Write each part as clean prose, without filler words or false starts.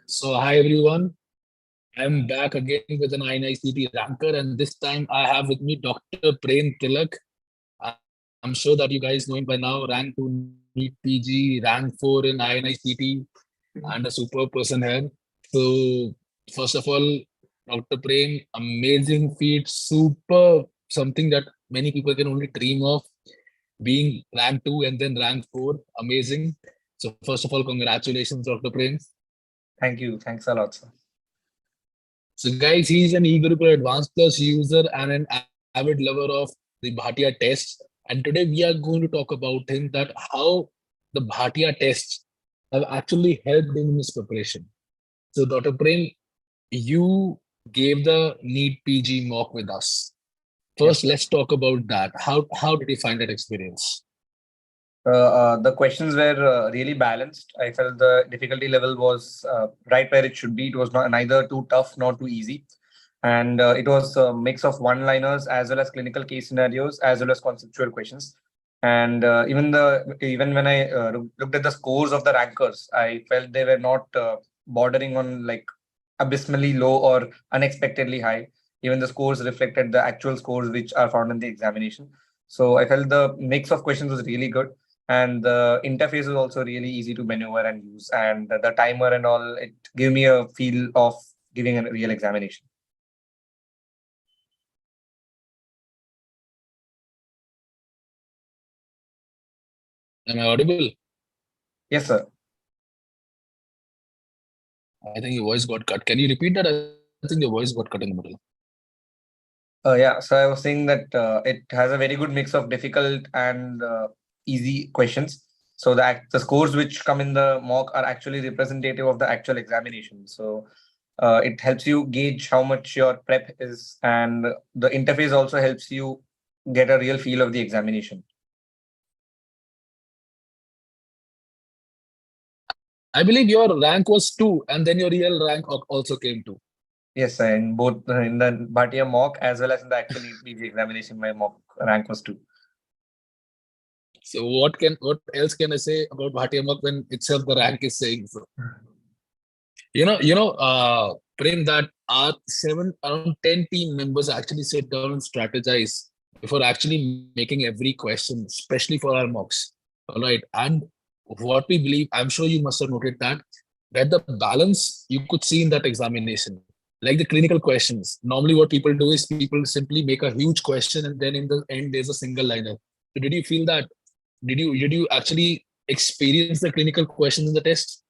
So, hi everyone. I'm back again with an INICET ranker, and this time I have with me Dr. Prem Thilak. I'm sure that you guys know him by now. Rank 2 NEET PG, rank 4 in INICET, and a superb person here. So, first of all, Dr. Prem, amazing feat, super something that many people can only dream of. Being rank 2 and then rank 4, amazing. So, first of all, congratulations, Dr. Prem. Thank you. Thanks a lot, sir. So guys, he's an eGurukul Advanced Plus user and an avid lover of the Bhatia tests. And today we are going to talk about him that how the Bhatia tests have actually helped him in his preparation. So Dr. Prem, you gave the NEET PG mock with us. First, Yes. let's talk about that. How did you find that experience? The questions were really balanced. I felt the difficulty level was right where it should be. It was not neither too tough nor too easy, and it was a mix of one-liners as well as clinical case scenarios as well as conceptual questions. And even when I looked at the scores of the rankers, I felt they were not bordering on like abysmally low or unexpectedly high. Even the scores reflected the actual scores which are found in the examination. So I felt the mix of questions was really good, and the interface is also really easy to maneuver and use, and the timer and all, it gave me a feel of giving a real examination. Am I audible? Yes, sir. I think your voice got cut. Can you repeat that? I think your voice got cut in the middle. Yeah, so I was saying that it has a very good mix of difficult and easy questions. So the scores which come in the mock are actually representative of the actual examination. So it helps you gauge how much your prep is, and the interface also helps you get a real feel of the examination. I believe your rank was 2, and then your real rank also came 2. Yes, in both in the Bhatia mock as well as in the actual PG examination, my mock rank was 2. So what else can I say about Bhatia mock when itself the rank is saying so? Prem, that our around 10 team members actually sit down and strategize before actually making every question, especially for our mocks. All right. And what we believe, I'm sure you must have noted that the balance you could see in that examination, like the clinical questions. Normally, what people do is people simply make a huge question and then in the end there's a single liner. So did you feel that? Did you actually experience the clinical questions in the test?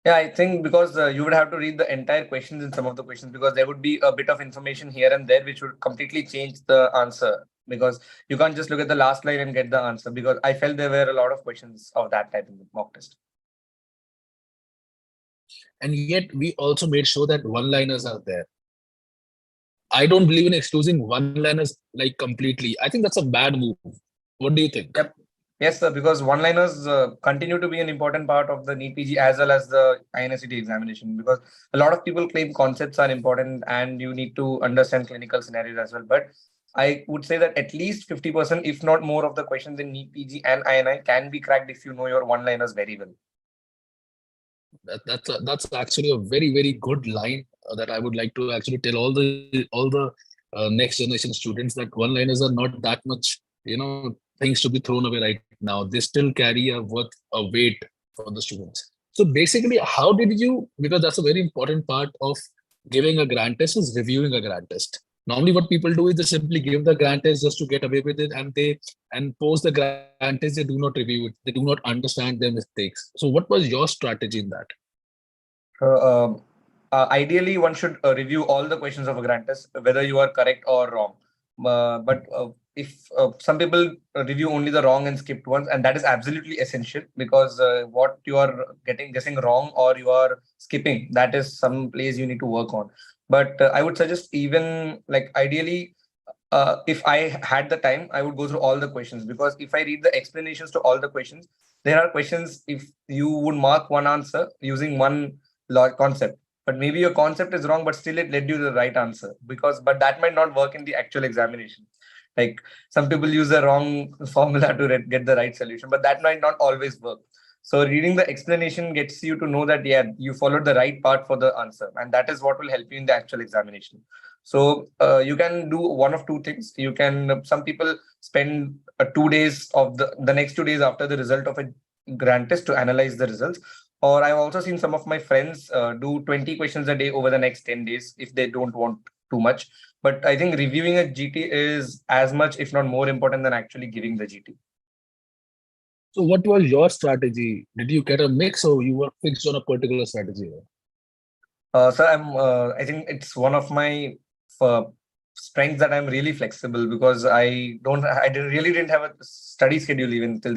Yeah, I think because you would have to read the entire questions in some of the questions, because there would be a bit of information here and there which would completely change the answer, because you can't just look at the last line and get the answer, because I felt there were a lot of questions of that type in the mock test. And yet we also made sure that one-liners are there. I don't believe in excluding one-liners like completely. I think that's a bad move. What do you think? Yep. Yes, sir, because one-liners continue to be an important part of the NEET PG as well as the INICET examination, because a lot of people claim concepts are important and you need to understand clinical scenarios as well. But I would say that at least 50%, if not more, of the questions in NEET PG and INI can be cracked if you know your one-liners very well. That's actually a very good line that I would like to actually tell all the next generation students that one-liners are not that much things to be thrown away right now. They still carry a weight for the students. So basically, how did you, because that's a very important part of giving a grant test, is reviewing a grant test. Normally what people do is they simply give the grant test just to get away with it, and post the grant test, they do not review it, they do not understand their mistakes. So what was your strategy in that? Ideally, one should review all the questions of a grant test, whether you are correct or wrong. But if some people review only the wrong and skipped ones, and that is absolutely essential, because what you are guessing wrong or you are skipping, that is some place you need to work on. But I would suggest, even like ideally, if I had the time, I would go through all the questions, because if I read the explanations to all the questions, there are questions if you would mark one answer using one concept, but maybe your concept is wrong, but still it led you to the right answer, but that might not work in the actual examination. Like some people use the wrong formula to get the right solution, but that might not always work. So reading the explanation gets you to know that, yeah, you followed the right part for the answer. And that is what will help you in the actual examination. So you can do one of two things. You can, some people spend 2 days of the next 2 days after the result of a grand test to analyze the results. Or I've also seen some of my friends do 20 questions a day over the next 10 days if they don't want too much. But I think reviewing a GT is as much, if not more important than actually giving the GT. So what was your strategy? Did you get a mix or you were fixed on a particular strategy? So I think it's one of my uh, strengths that I'm really flexible, because really didn't have a study schedule even till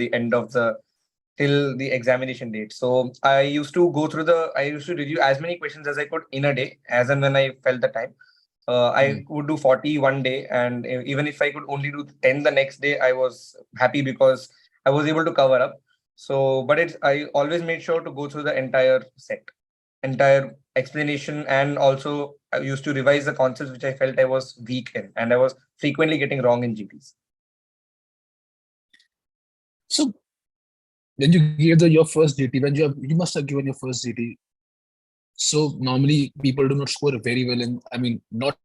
the examination date. So I used to review as many questions as I could in a day, as and when I felt the time. I would do 40 one day, and even if I could only do 10 the next day, I was happy because I was able to cover up. So, but I always made sure to go through the entire explanation, and also I used to revise the concepts which I felt I was weak in, and I was frequently getting wrong in GTs. So when you gave your first GT, you must have given your first GT. So normally people do not score very well, and I mean not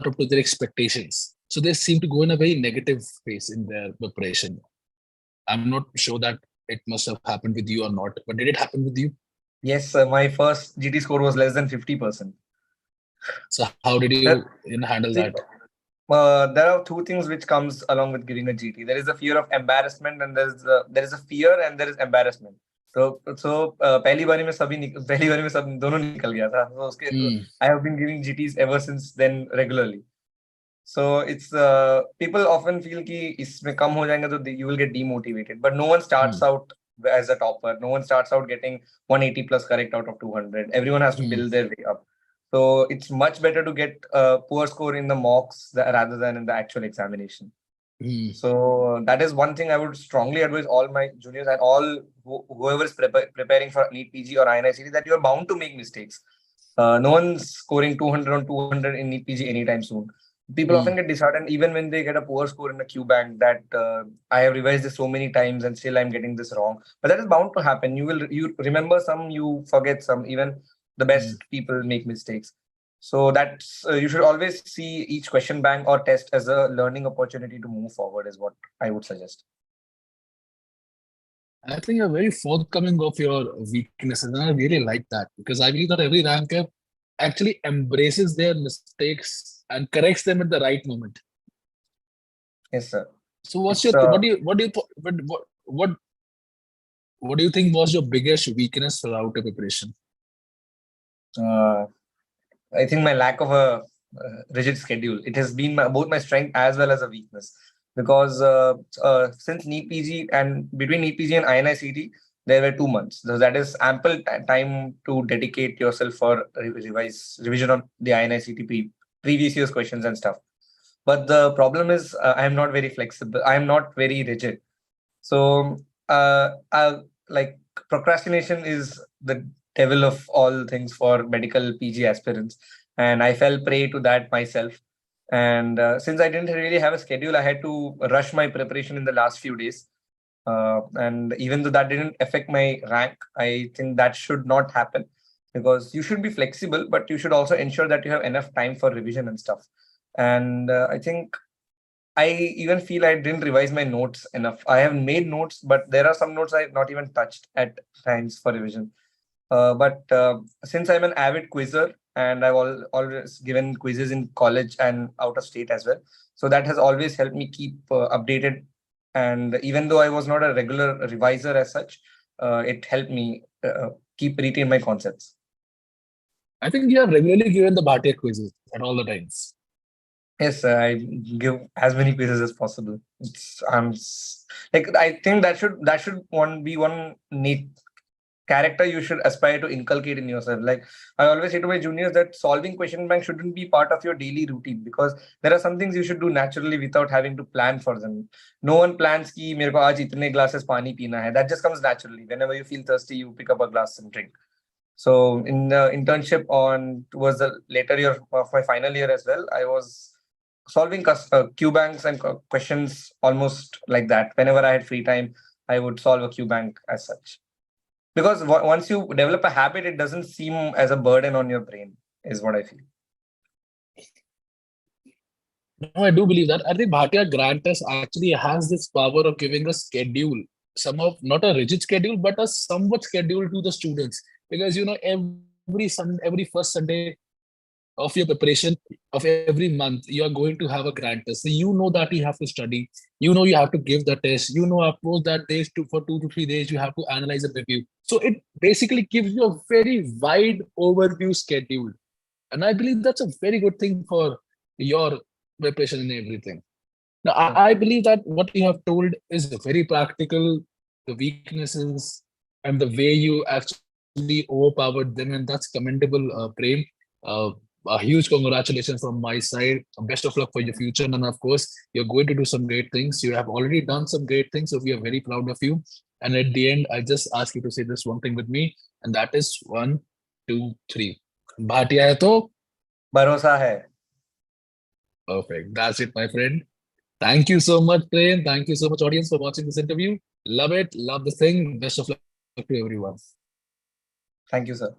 up to their expectations. So they seem to go in a very negative phase in their preparation. I'm not sure that it must have happened with you or not, but did it happen with you? Yes, my first GT score was less than 50%. So how did you handle See, that? there are two things which comes along with giving a GT. There is a fear of embarrassment, and there is a fear and there is embarrassment. So पहली बारी में सब दोनों निकल गया था. So I have been giving GTs ever since then regularly. So it's people often feel कि इसमें कम हो जाएंगे तो you will get demotivated. But no one starts out as a topper. No one starts out getting 180 plus correct out of 200. Everyone has to build their way up. So it's much better to get a poor score in the mocks rather than in the actual examination. So that is one thing I would strongly advise all my juniors and whoever is preparing for NEET PG or INICET, that you are bound to make mistakes. No one's scoring 200 on 200 in NEET PG anytime soon. People often get disheartened even when they get a poor score in a Q bank, that I have revised this so many times and still I'm getting this wrong. But that is bound to happen. You remember some, you forget some. Even the best people make mistakes. So that's you should always see each question bank or test as a learning opportunity to move forward, is what I would suggest. I think you're very forthcoming of your weaknesses, and I really like that, because I believe that every ranker actually embraces their mistakes and corrects them at the right moment. Yes, sir. So what do you think was your biggest weakness throughout your preparation? I think my lack of a rigid schedule. It has been both my strength as well as a weakness, because since NEET PG and between NEET PG and INICET, there were 2 months. So that is ample time to dedicate yourself for revision on the INICET previous year's questions and stuff. But the problem is I am not very flexible. I am not very rigid. So like procrastination is the devil of all things for medical PG aspirants, and I fell prey to that myself. And since I didn't really have a schedule, I had to rush my preparation in the last few days. And even though that didn't affect my rank, I think that should not happen, because you should be flexible, but you should also ensure that you have enough time for revision and stuff. And I think I even feel I didn't revise my notes enough. I have made notes, but there are some notes I have not even touched at times for revision. But since I'm an avid quizzer, and I've always given quizzes in college and out of state as well, so that has always helped me keep updated. And even though I was not a regular reviser as such, it helped me keep retain my concepts. I think you have regularly given the Bhatia quizzes at all the times. Yes, I give as many quizzes as possible. I think that should be one neat character you should aspire to inculcate in yourself. Like I always say to my juniors that solving question bank shouldn't be part of your daily routine, because there are some things you should do naturally without having to plan for them. No one plans ki mere ko aaj itne glasses pani peena hai. That just comes naturally. Whenever you feel thirsty, you pick up a glass and drink. So in the internship towards the later year of my final year as well, I was solving Q banks and questions almost like that. Whenever I had free time, I would solve a Q bank as such. Because once you develop a habit, it doesn't seem as a burden on your brain, is what I feel. No, I do believe that. I think Bhatia grant test actually has this power of giving a schedule, some of not a rigid schedule, but a somewhat schedule to the students. Because every first Sunday of your preparation of every month, you are going to have a grant test. So you know that you have to study. You know you have to give the test. You know, after that days for 2 to 3 days, you have to analyze and review. So it basically gives you a very wide overview schedule. And I believe that's a very good thing for your preparation and everything. Now, I believe that what you have told is very practical, the weaknesses and the way you actually overpowered them, and that's commendable, Prem. Uh, a huge congratulations from my side. Best of luck for your future. And of course, you're going to do some great things. You have already done some great things, so we are very proud of you. And at the end, I just ask you to say this one thing with me, and that is 1, 2, 3. Bhatia hai to Bharosa hai. perfect. That's it, my friend. Thank you so much, Prem. Thank you so much, audience, for watching this interview. Love it. Love the thing. Best of luck to everyone. Thank you, sir.